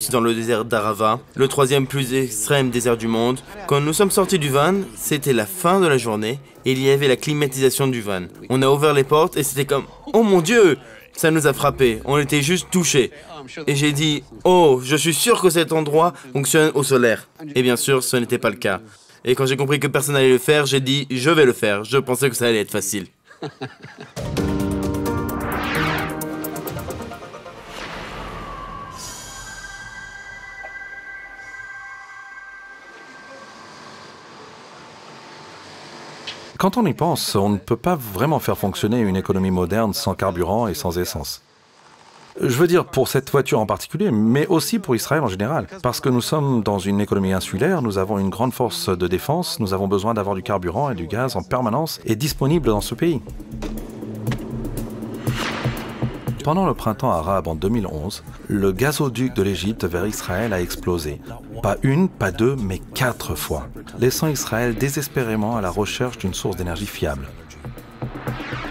dans le désert d'Arava, le troisième plus extrême désert du monde. Quand nous sommes sortis du van, c'était la fin de la journée et il y avait la climatisation du van. On a ouvert les portes et c'était comme « Oh mon Dieu !» Ça nous a frappé, on était juste touchés. Et j'ai dit « Oh, je suis sûr que cet endroit fonctionne au solaire. » Et bien sûr, ce n'était pas le cas. Et quand j'ai compris que personne n'allait le faire, j'ai dit « Je vais le faire. » Je pensais que ça allait être facile. Quand on y pense, on ne peut pas vraiment faire fonctionner une économie moderne sans carburant et sans essence. Je veux dire pour cette voiture en particulier, mais aussi pour Israël en général. Parce que nous sommes dans une économie insulaire, nous avons une grande force de défense, nous avons besoin d'avoir du carburant et du gaz en permanence et disponible dans ce pays. Pendant le printemps arabe en 2011, le gazoduc de l'Égypte vers Israël a explosé. Pas une, pas deux, mais 4 fois, laissant Israël désespérément à la recherche d'une source d'énergie fiable.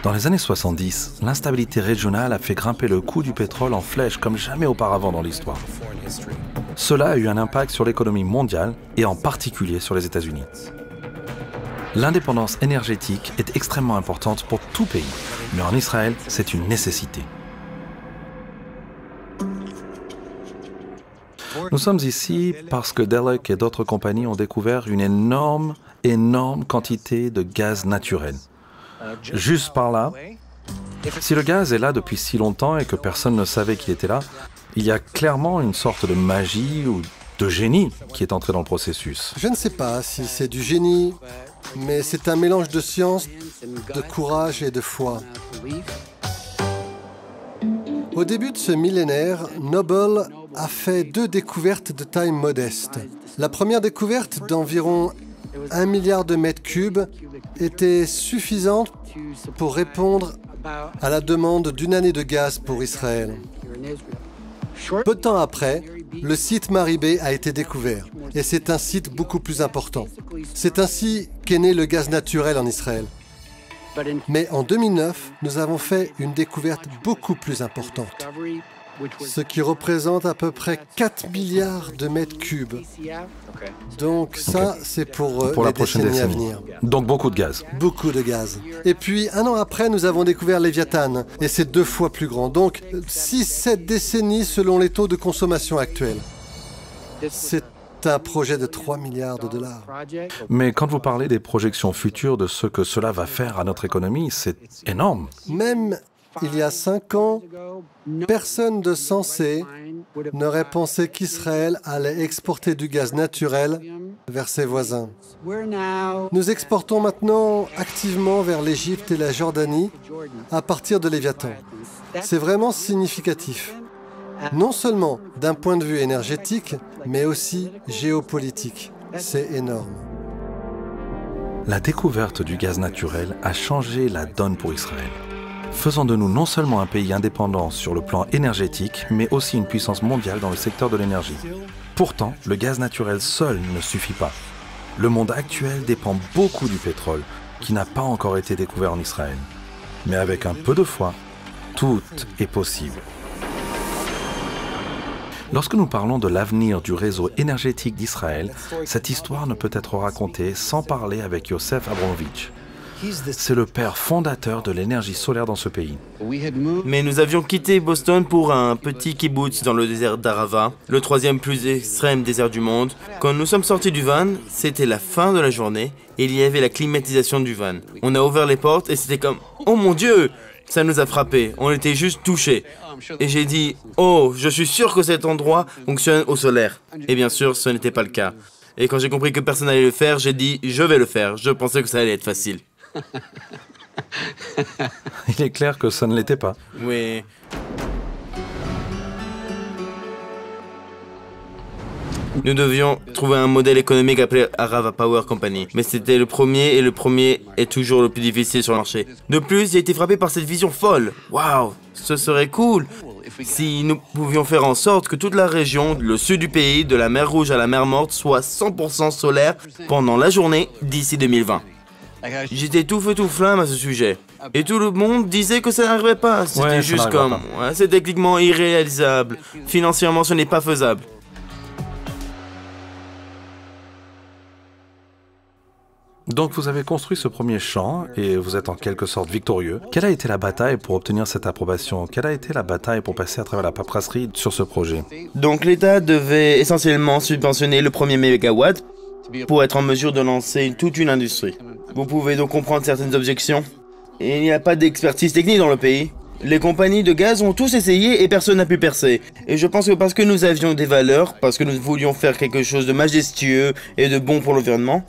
Dans les années 70, l'instabilité régionale a fait grimper le coût du pétrole en flèche comme jamais auparavant dans l'histoire. Cela a eu un impact sur l'économie mondiale et en particulier sur les États-Unis. L'indépendance énergétique est extrêmement importante pour tout pays, mais en Israël, c'est une nécessité. Nous sommes ici parce que Delek et d'autres compagnies ont découvert une énorme quantité de gaz naturel. Juste par là, si le gaz est là depuis si longtemps et que personne ne savait qu'il était là, il y a clairement une sorte de magie ou de génie qui est entré dans le processus. Je ne sais pas si c'est du génie, mais c'est un mélange de science, de courage et de foi. Au début de ce millénaire, Noble a fait 2 découvertes de taille modeste. La première découverte, d'environ 1 milliard de mètres cubes, était suffisante pour répondre à la demande d'une année de gaz pour Israël. Peu de temps après, le site Maribé a été découvert, et c'est un site beaucoup plus important. C'est ainsi qu'est né le gaz naturel en Israël. Mais en 2009, nous avons fait une découverte beaucoup plus importante, ce qui représente à peu près 4 milliards de mètres cubes. Donc ça, c'est pour la les prochaine décennies à décennie. venir. Donc beaucoup de gaz. Beaucoup de gaz. Et puis, 1 an après, nous avons découvert Léviathan, et c'est 2 fois plus grand. Donc, 6-7 décennies selon les taux de consommation actuels. C'est un projet de 3 milliards de dollars. Mais quand vous parlez des projections futures de ce que cela va faire à notre économie, c'est énorme. Même il y a 5 ans, personne de sensé n'aurait pensé qu'Israël allait exporter du gaz naturel vers ses voisins. Nous exportons maintenant activement vers l'Égypte et la Jordanie à partir de Léviathan. C'est vraiment significatif. Non seulement d'un point de vue énergétique, mais aussi géopolitique. C'est énorme. La découverte du gaz naturel a changé la donne pour Israël, faisant de nous non seulement un pays indépendant sur le plan énergétique, mais aussi une puissance mondiale dans le secteur de l'énergie. Pourtant, le gaz naturel seul ne suffit pas. Le monde actuel dépend beaucoup du pétrole, qui n'a pas encore été découvert en Israël. Mais avec un peu de foi, tout est possible. Lorsque nous parlons de l'avenir du réseau énergétique d'Israël, cette histoire ne peut être racontée sans parler avec Yosef Abramovitch. C'est le père fondateur de l'énergie solaire dans ce pays. Mais nous avions quitté Boston pour un petit kibbutz dans le désert d'Arava, le troisième plus extrême désert du monde. Quand nous sommes sortis du van, c'était la fin de la journée et il y avait la climatisation du van. On a ouvert les portes et c'était comme « Oh mon Dieu !» Ça nous a frappé, on était juste touchés. Et j'ai dit « Oh, je suis sûr que cet endroit fonctionne au solaire. » Et bien sûr, ce n'était pas le cas. Et quand j'ai compris que personne n'allait le faire, j'ai dit « Je vais le faire. » Je pensais que ça allait être facile. Il est clair que ça ne l'était pas. Oui. Nous devions trouver un modèle économique appelé Arava Power Company. Mais c'était le premier et le premier est toujours le plus difficile sur le marché. De plus, j'ai été frappé par cette vision folle. Waouh, ce serait cool si nous pouvions faire en sorte que toute la région, le sud du pays, de la mer Rouge à la mer Morte, soit 100% solaire pendant la journée d'ici 2020. J'étais tout feu tout flamme à ce sujet. Et tout le monde disait que ça n'arriverait pas. C'était juste comme... Ouais, c'est techniquement irréalisable. Financièrement, ce n'est pas faisable. Donc vous avez construit ce premier champ et vous êtes en quelque sorte victorieux. Quelle a été la bataille pour obtenir cette approbation? Quelle a été la bataille pour passer à travers la paperasserie sur ce projet? Donc l'État devait essentiellement subventionner le premier mégawatt pour être en mesure de lancer toute une industrie. Vous pouvez donc comprendre certaines objections. Il n'y a pas d'expertise technique dans le pays. Les compagnies de gaz ont tous essayé et personne n'a pu percer. Et je pense que parce que nous avions des valeurs, parce que nous voulions faire quelque chose de majestueux et de bon pour l'environnement,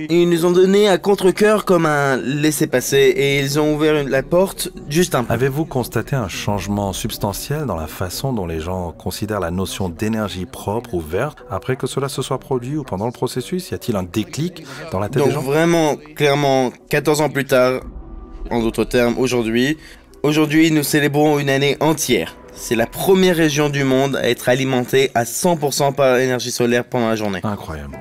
ils nous ont donné à contre-cœur comme un laissez-passer et ils ont ouvert la porte juste un peu. Avez-vous constaté un changement substantiel dans la façon dont les gens considèrent la notion d'énergie propre ou verte après que cela se soit produit ou pendant le processus? Y a-t-il un déclic dans la tête des gens? Donc vraiment, clairement, 14 ans plus tard, en d'autres termes, aujourd'hui, nous célébrons une année entière. C'est la première région du monde à être alimentée à 100% par l'énergie solaire pendant la journée. Incroyable.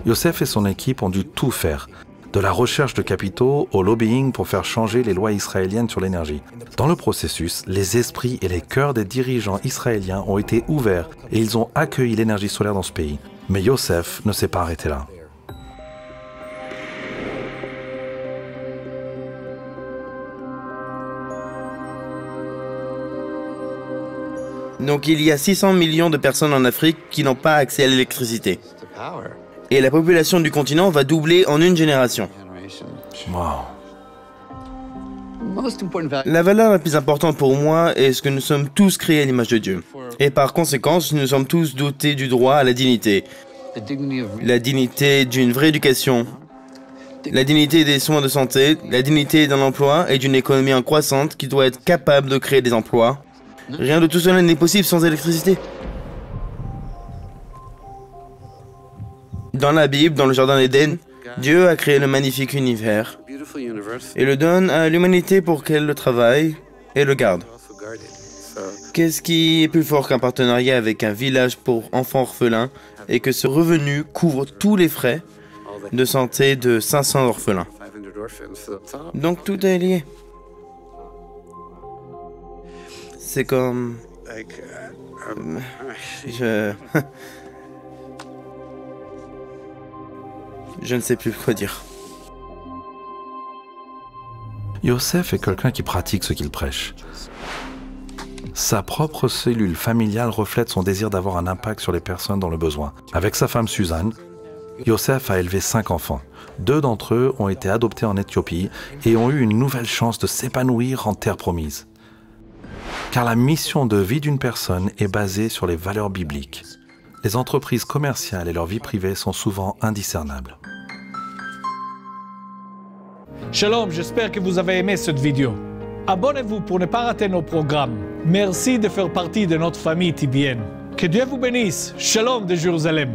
Youssef et son équipe ont dû tout faire, de la recherche de capitaux au lobbying pour faire changer les lois israéliennes sur l'énergie. Dans le processus, les esprits et les cœurs des dirigeants israéliens ont été ouverts et ils ont accueilli l'énergie solaire dans ce pays. Mais Youssef ne s'est pas arrêté là. Donc il y a 600 millions de personnes en Afrique qui n'ont pas accès à l'électricité. Et la population du continent va doubler en une génération. Wow. La valeur la plus importante pour moi est ce que nous sommes tous créés à l'image de Dieu. Et par conséquent, nous sommes tous dotés du droit à la dignité. La dignité d'une vraie éducation. La dignité des soins de santé. La dignité d'un emploi et d'une économie en croissance qui doit être capable de créer des emplois. Rien de tout cela n'est possible sans électricité. Dans la Bible, dans le jardin d'Éden, Dieu a créé le magnifique univers et le donne à l'humanité pour qu'elle le travaille et le garde. Qu'est-ce qui est plus fort qu'un partenariat avec un village pour enfants orphelins et que ce revenu couvre tous les frais de santé de 500 orphelins? Donc tout est lié. C'est comme... Je ne sais plus quoi dire. Youssef est quelqu'un qui pratique ce qu'il prêche. Sa propre cellule familiale reflète son désir d'avoir un impact sur les personnes dans le besoin. Avec sa femme Suzanne, Youssef a élevé 5 enfants. 2 d'entre eux ont été adoptés en Éthiopie et ont eu une nouvelle chance de s'épanouir en terre promise. Car la mission de vie d'une personne est basée sur les valeurs bibliques. Les entreprises commerciales et leur vie privée sont souvent indiscernables. Shalom, j'espère que vous avez aimé cette vidéo. Abonnez-vous pour ne pas rater nos programmes. Merci de faire partie de notre famille TBN. Que Dieu vous bénisse. Shalom de Jérusalem.